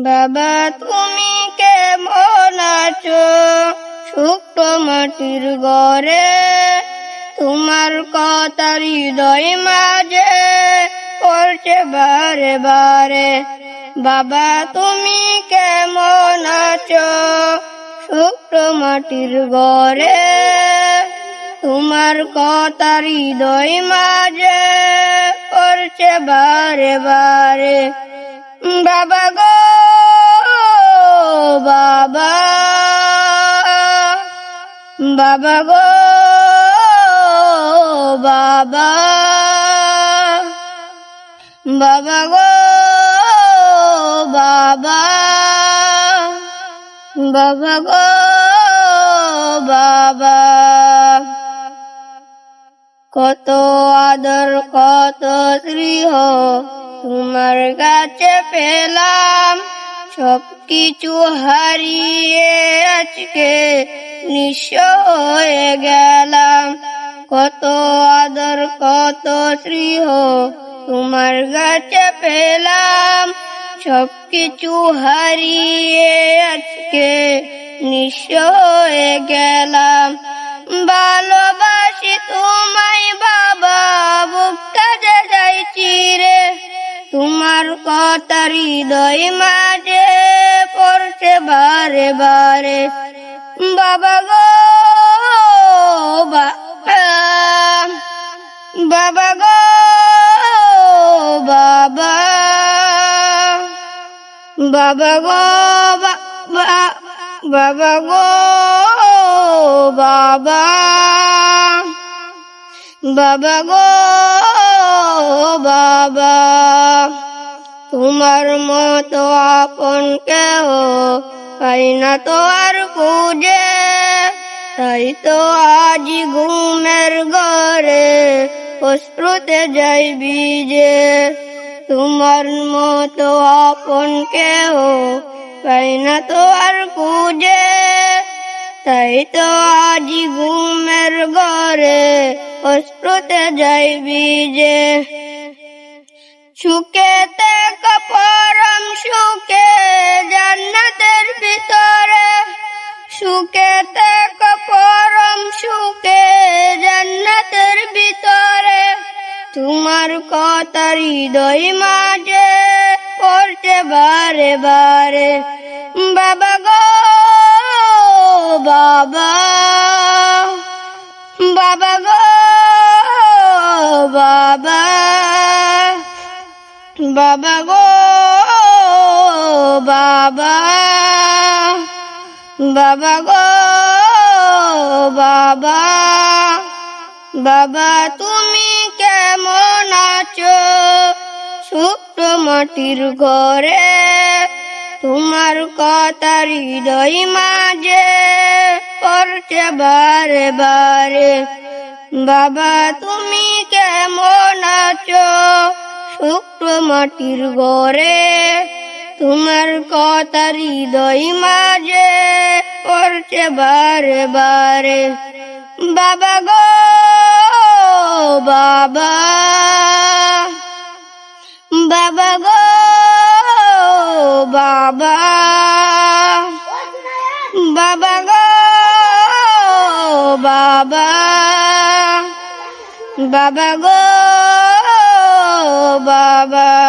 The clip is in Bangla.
বাবা তুমি কেমন আছো? শুকনো মাটির ঘরে তোমার কথা হৃদয় মাঝে পড়ছে বারে বারে। বাবা তুমি কেমন আছো? শুকনো মাটির ঘরে তোমার কথা হৃদয় মাঝে পড়ছে বারে বারে। বাবা গো বাবা, বাবা গো বাবা, বাবা গো বাবা, বাবা গো বাবা। কত আদর কত স্নেহ তোমার কাছে পেলাম, সবকিছু হারিয়ে আজকে নিঃস্ব হয়ে গেলাম। কত আদর কত স্নেহ তোমার কাছে পেলাম, সবকিছু হারিয়ে আজকে নিঃস্ব হয়ে গেলাম। ভালোবাসি তোমায় বাবা, বুকটা যে যাইছি রে, তোমার কথা হৃদয় মাঝে পড়ছে বারে বারে। বাবা গো বাবা, বাবা গো বাবা, বাবা গো বাবা, বাবা গো বাবা, বাবা গো বাবা। তোমার মতো আপন কেহ পাই না তো আর খুঁজে, তাই তো আজ ঘুমের ঘরে অশ্রুতে যাই ভিজে। তোমার মতো আপন কেহ পাই না তো আর খুঁজে, তাই তো আজ ঘুমের ঘরে অশ্রুতে যাই ভিজে। সুখেতে পরম সুখে জান্নাতের ভিতরে, সুখেতে পরম সুখে জান্নাতের ভিতরে, তোমার কথা হৃদয় মাঝে পড়ছে বারে বারে। বাবা গো বাবা, বাবা গো বাবা, বাবা গো বাবা, বাবা গো বাবা। বাবা তুমি কেমন আছো? শুকনো মাটির ঘরে তোমার কথা হৃদয় মাঝে পড়ছে বারে বারে। বাবা তুমি কেমন আছো? শুকনো মাটির ঘরে তোমার কথা হৃদয় মাঝে পড়ছে বারে বারে। বাবা গো বাবা, বাবা গো বাবা, বাবা গো বাবা, বাবা গো বাবা।